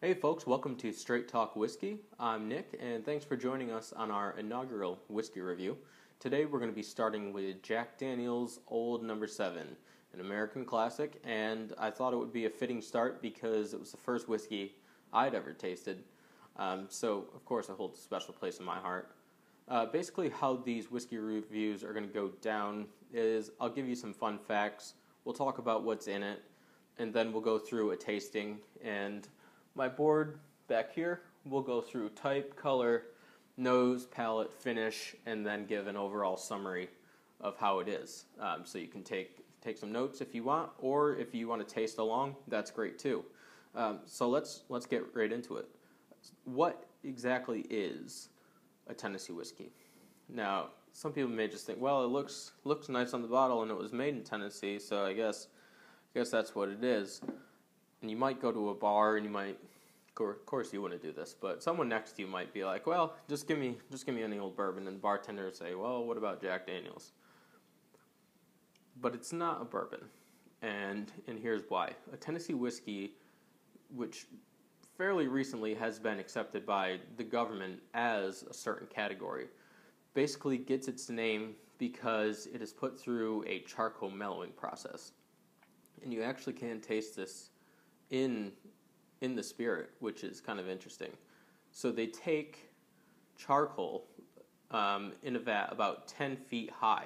Hey folks, welcome to Straight Talk Whiskey. I'm Nick, and thanks for joining us on our inaugural whiskey review. Today we're going to be starting with Jack Daniel's Old No. 7, an American classic, and I thought it would be a fitting start because it was the first whiskey I'd ever tasted. So, of course, it holds a special place in my heart. Basically, how these whiskey reviews are going to go down is I'll give you some fun facts, we'll talk about what's in it, and then we'll go through a tasting, and my board back here will go through type, color, nose, palate, finish, and then give an overall summary of how it is. So you can take some notes if you want, or if you want to taste along, that's great too. So let's get right into it. What exactly is a Tennessee whiskey? Now, some people may just think, well, it looks nice on the bottle, and it was made in Tennessee, so I guess that's what it is. And you might go to a bar, and you might, of course you wouldn't do this, but someone next to you might be like, well, just give me any old bourbon, and the bartender would say, well, what about Jack Daniel's? But it's not a bourbon, and here's why. A Tennessee whiskey, which fairly recently has been accepted by the government as a certain category, basically gets its name because it is put through a charcoal mellowing process. And you actually can taste this in the spirit, which is kind of interesting. So they take charcoal in a vat about 10 feet high,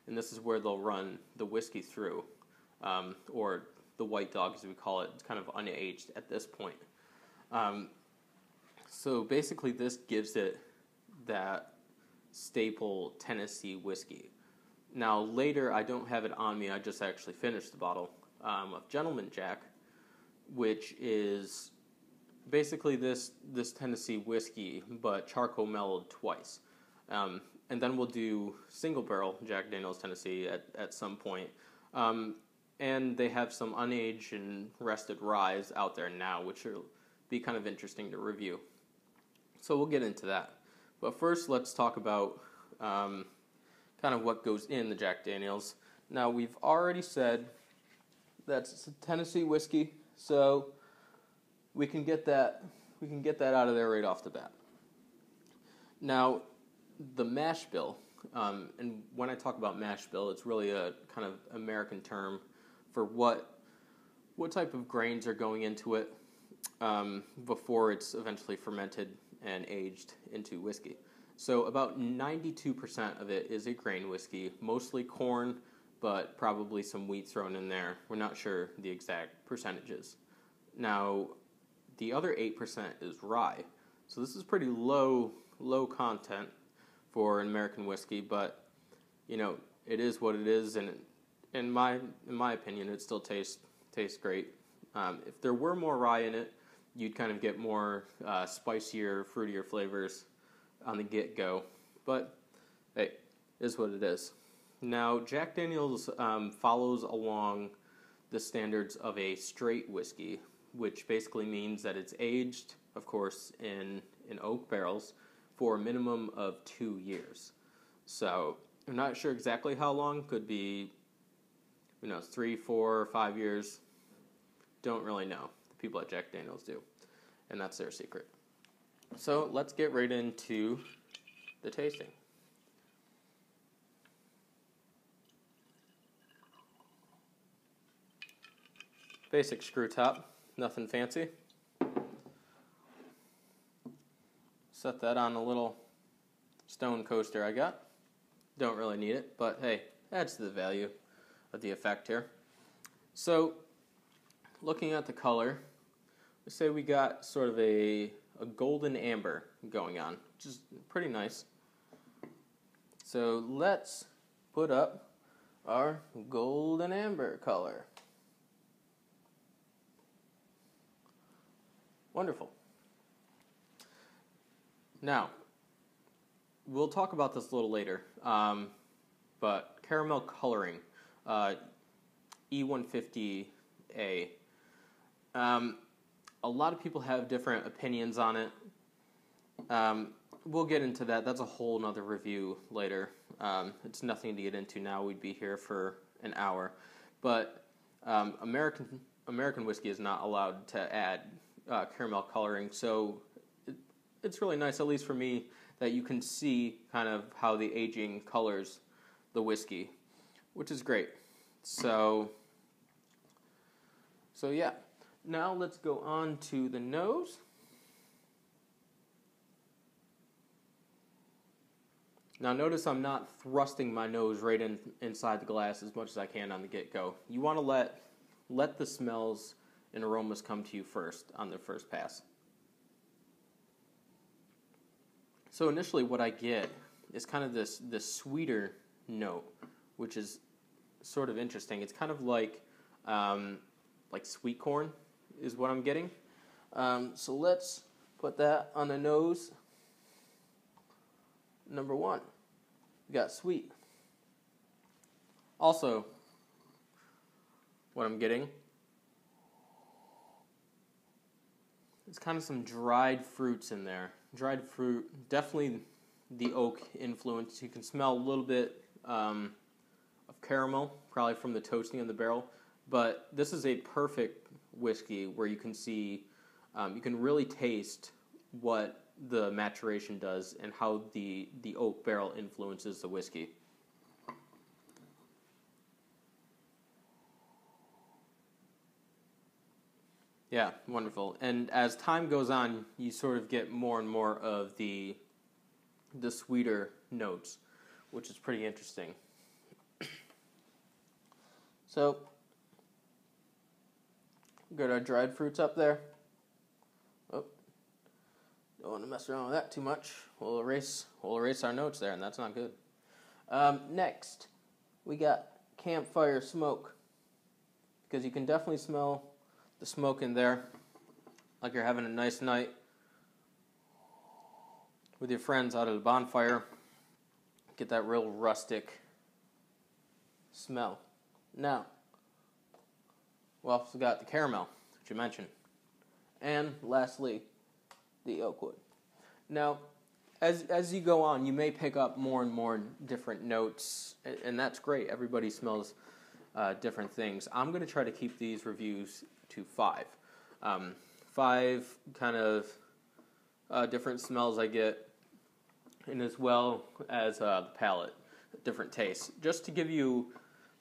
and this is where they'll run the whiskey through, or the white dog as we call it. It's kind of unaged at this point. So basically this gives it that staple Tennessee whiskey. Now later, I don't have it on me, I just actually finished the bottle of Gentleman Jack, which is basically this Tennessee whiskey, but charcoal mellowed twice. And then we'll do single barrel Jack Daniel's Tennessee at some point. And they have some unaged and rested rye out there now, which will be kind of interesting to review. So we'll get into that. But first, let's talk about kind of what goes in the Jack Daniel's. Now, we've already said that it's a Tennessee whiskey, so we can get that out of there right off the bat. Now, the mash bill, and when I talk about mash bill, it's really a kind of American term for what type of grains are going into it before it's eventually fermented and aged into whiskey. So about 92% of it is a grain whiskey, mostly corn, but probably some wheat thrown in there. We're not sure the exact percentages. Now, the other 8% is rye. So this is pretty low content for an American whiskey, but it is what it is, and in my opinion, it still tastes great. If there were more rye in it, you'd kind of get more spicier, fruitier flavors on the get-go. But hey, is what it is. Now, Jack Daniel's follows along the standards of a straight whiskey, which basically means that it's aged, of course, in oak barrels for a minimum of 2 years. So I'm not sure exactly how long. Could be, 3, 4, 5 years. Don't really know. The people at Jack Daniel's do, and that's their secret. So let's get right into the tasting. Basic screw top, nothing fancy. Set that on a little stone coaster I got. Don't really need it, but hey, adds to the value of the effect here. So, looking at the color, let's say we got sort of a golden amber going on, which is pretty nice. So let's put up our golden amber color. Wonderful. Now, we'll talk about this a little later, but caramel coloring, E150A. A lot of people have different opinions on it. We'll get into that. That's a whole nother review later. It's nothing to get into now. We'd be here for an hour. But American whiskey is not allowed to add caramel coloring. So it's really nice, at least for me, that you can see kind of how the aging colors the whiskey, which is great. So yeah. Now let's go on to the nose. Now notice I'm not thrusting my nose right inside the glass as much as I can on the get-go. You want to let the smells and aromas come to you first on the first pass. So initially what I get is kind of this sweeter note, which is sort of interesting. It's kind of like sweet corn is what I'm getting. So let's put that on the nose. Number one, we got sweet. Also, what I'm getting is kind of some dried fruits in there. Dried fruit, definitely the oak influence. You can smell a little bit of caramel, probably from the toasting in the barrel. But this is a perfect whiskey where you can see, you can really taste what the maturation does and how the oak barrel influences the whiskey. Yeah, wonderful. And as time goes on, you sort of get more and more of the sweeter notes, which is pretty interesting. So, got our dried fruits up there. Oh, don't want to mess around with that too much. We'll erase our notes there, and that's not good. Next, we got Campfire Smoke, because you can definitely smell the smoke in there, like you're having a nice night with your friends out at a bonfire. Get that real rustic smell. Now, we also got the caramel, which you mentioned. And lastly, the oak wood. Now, as you go on, you may pick up more and more different notes, and that's great. Everybody smells different things. I'm going to try to keep these reviews to 5. 5 kind of different smells I get, and as well as the palate, different tastes. Just to give you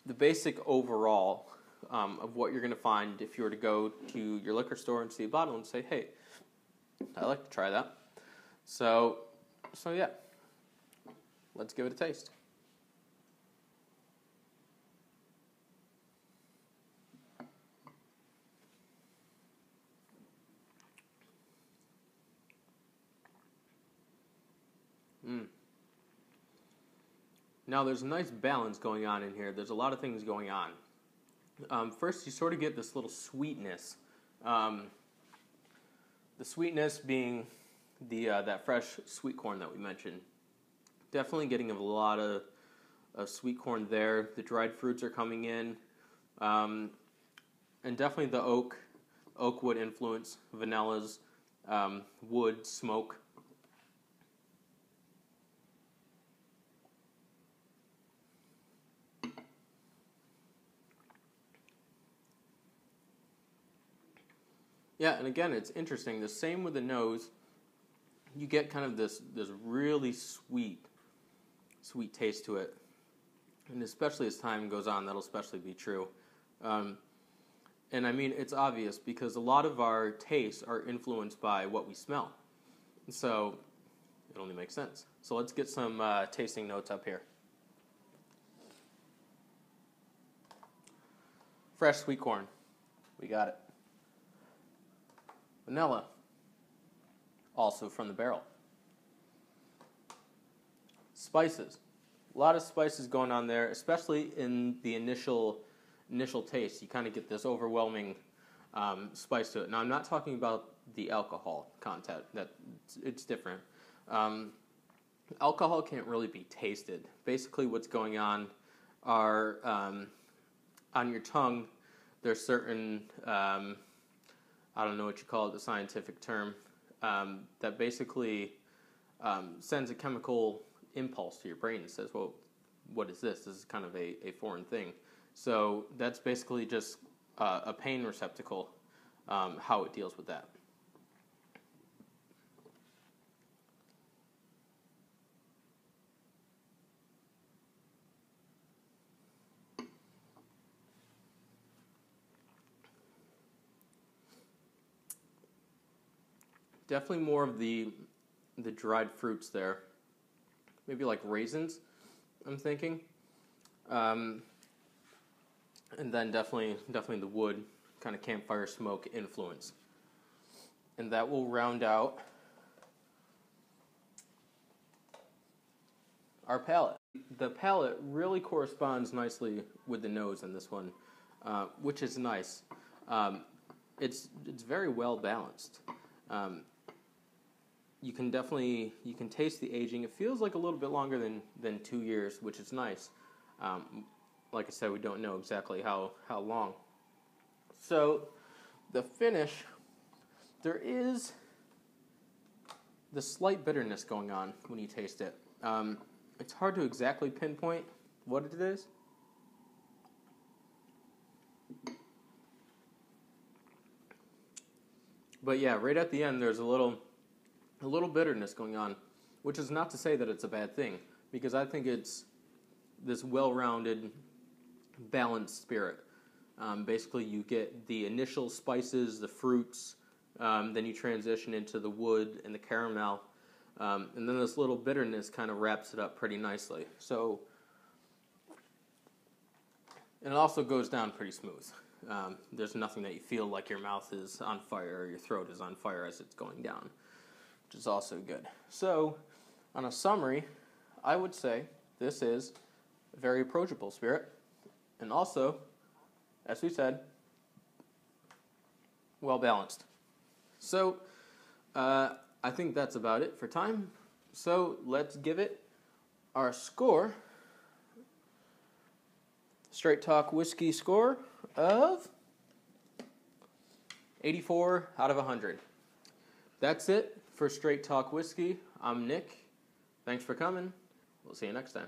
the basic overall of what you're going to find if you were to go to your liquor store and see a bottle and say, hey, I'd like to try that. So yeah, let's give it a taste. Now, there's a nice balance going on in here. There's a lot of things going on. First, you sort of get this little sweetness. The sweetness being that fresh sweet corn that we mentioned. Definitely getting a lot of sweet corn there. The dried fruits are coming in. And definitely the oak wood influence, vanillas, wood, smoke. Yeah, and again, it's interesting. The same with the nose. You get kind of this really sweet taste to it. And especially as time goes on, that'll especially be true. And I mean, it's obvious because a lot of our tastes are influenced by what we smell. So it only makes sense. So let's get some tasting notes up here. Fresh sweet corn. We got it. Vanilla, also from the barrel. Spices. A lot of spices going on there, especially in the initial taste. You kind of get this overwhelming spice to it. Now, I'm not talking about the alcohol content. It's different. Alcohol can't really be tasted. Basically, what's going on are on your tongue, there's certain I don't know what you call it, the scientific term, that basically sends a chemical impulse to your brain and says, well, what is this? This is kind of a foreign thing. So that's basically just a pain receptacle, how it deals with that. Definitely more of the dried fruits there. Maybe like raisins, I'm thinking. And then definitely the wood, kind of campfire smoke influence. And that will round out our palate. The palate really corresponds nicely with the nose in this one, which is nice. It's very well balanced. You can taste the aging. It feels like a little bit longer than 2 years, which is nice. Like I said, we don't know exactly how long. So the finish, there is the slight bitterness going on when you taste it. It's hard to exactly pinpoint what it is. But yeah, right at the end, there's a little bitterness going on, which is not to say that it's a bad thing, because I think it's this well-rounded, balanced spirit. Basically, you get the initial spices, the fruits, then you transition into the wood and the caramel, and then this little bitterness kind of wraps it up pretty nicely. So, and it also goes down pretty smooth. There's nothing that you feel like your mouth is on fire or your throat is on fire as it's going down, which is also good. So, on a summary, I would say this is a very approachable spirit, and also, as we said, well balanced. So, I think that's about it for time. So, let's give it our score. Straight Talk Whiskey score of 84 out of 100. That's it for Straight Talk Whiskey. I'm Nick. Thanks for coming. We'll see you next time.